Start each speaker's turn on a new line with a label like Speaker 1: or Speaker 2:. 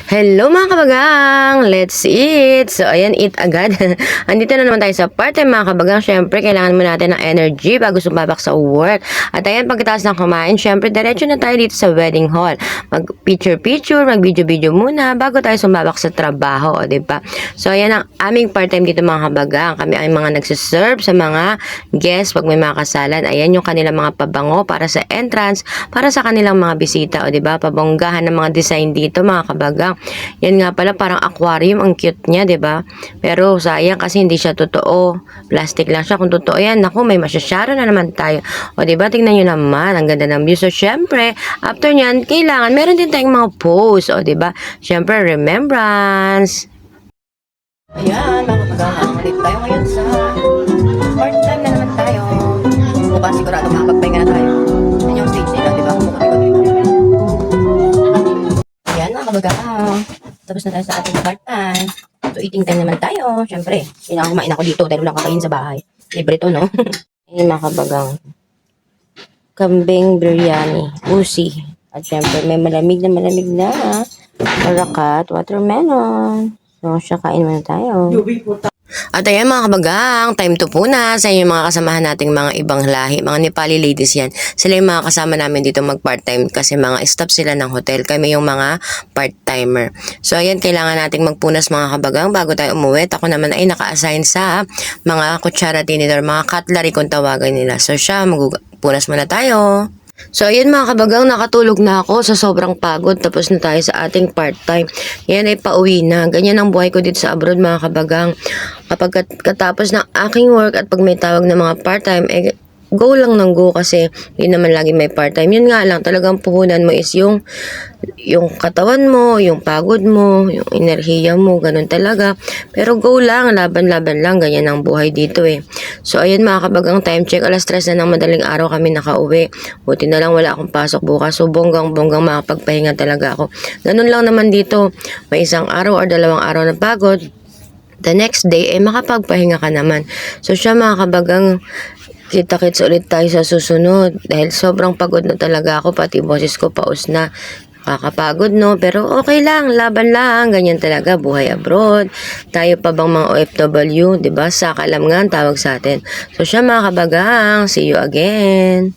Speaker 1: Hello mga kabagang! Let's eat! So, ayan, eat agad. Andito na naman tayo sa part-time mga kabagang. Siyempre, kailangan mo natin ng energy bago sumabak sa work. At ayan, pagkatapos ng kumain, siyempre, diretso na tayo dito sa wedding hall. Mag-picture-picture, mag-video-video muna bago tayo sumabak sa trabaho, o diba? So, ayan ang aming part-time dito mga kabagang. Kami ay mga nagsiserve sa mga guests pag may mga kasalan. Ayan yung kanilang mga pabango para sa entrance, para sa kanilang mga bisita, o diba? Pabonggahan ng mga design dito mga kabagang. Yan nga pala, parang aquarium, ang cute niya, 'di ba? Pero sayang kasi hindi siya totoo. Plastic lang siya. Kung totoo yan, naku, may masyasharo na naman tayo. O 'di ba? Tingnan niyo naman, ang ganda ng view. So syempre, after niyan, kailangan meron din tayong mga pose, o 'di ba? Syempre, remembrance. Ayan, mga kabagang, ulit tayo ngayon sa part-time na naman tayo. Bukas sigurado makapagpahinga na tayo. Yan yung stage nila, 'di ba? Ayan mga kabagang, tapos na tayo sa ating part-time. So eating time naman tayo. Siyempre, kumain ako dito dahil wala kakain sa bahay. Libre to, no? Ayan mga kabagang, kambing biryani, usi. At siyempre, may malamig na orakat, watermelon. So, siya kain muna tayo. At ayan mga kabagang, time to po na sa inyong mga kasamahan nating mga ibang lahi, mga Nepali ladies yan. Sila yung mga kasama namin dito mag part-time kasi mga staff sila ng hotel. Kami yung mga part-timer. So ayan, kailangan nating magpunas mga kabagang bago tayo umuwi. Ako naman ay naka-assign sa mga kutsara tinidor, mga cutlery kung tawagan nila. So siya, magpunas muna tayo. So, ayun mga kabagang, nakatulog na ako sa sobrang pagod. Tapos na tayo sa ating part-time. Yan ay pauwi na. Ganyan ang buhay ko dito sa abroad mga kabagang. Kapag katapos ng aking work at pag may tawag ng mga part-time, go lang ng go kasi hindi naman lagi may part-time. Yun nga lang, talagang puhunan mo is yung katawan mo, yung pagod mo, yung enerhiya mo, ganun talaga. Pero go lang, laban-laban lang, ganyan ang buhay dito eh. So ayun mga kabagang, time check, alas 3 na ng madaling araw kami nakauwi. Buti na lang wala akong pasok bukas. So bonggang-bonggang makapagpahinga talaga ako. Ganun lang naman dito, may isang araw or dalawang araw na pagod. The next day, makapagpahinga ka naman. So siya mga kabagang, kita-kits ulit tayo sa susunod. Dahil sobrang pagod na talaga ako, pati boses ko paus na. Kakapagod no, pero okay lang, laban lang, ganyan talaga, buhay abroad. Tayo pa bang mga OFW, 'di ba? Sakalam nga ang tawag sa atin. So siya mga kabagang, see you again.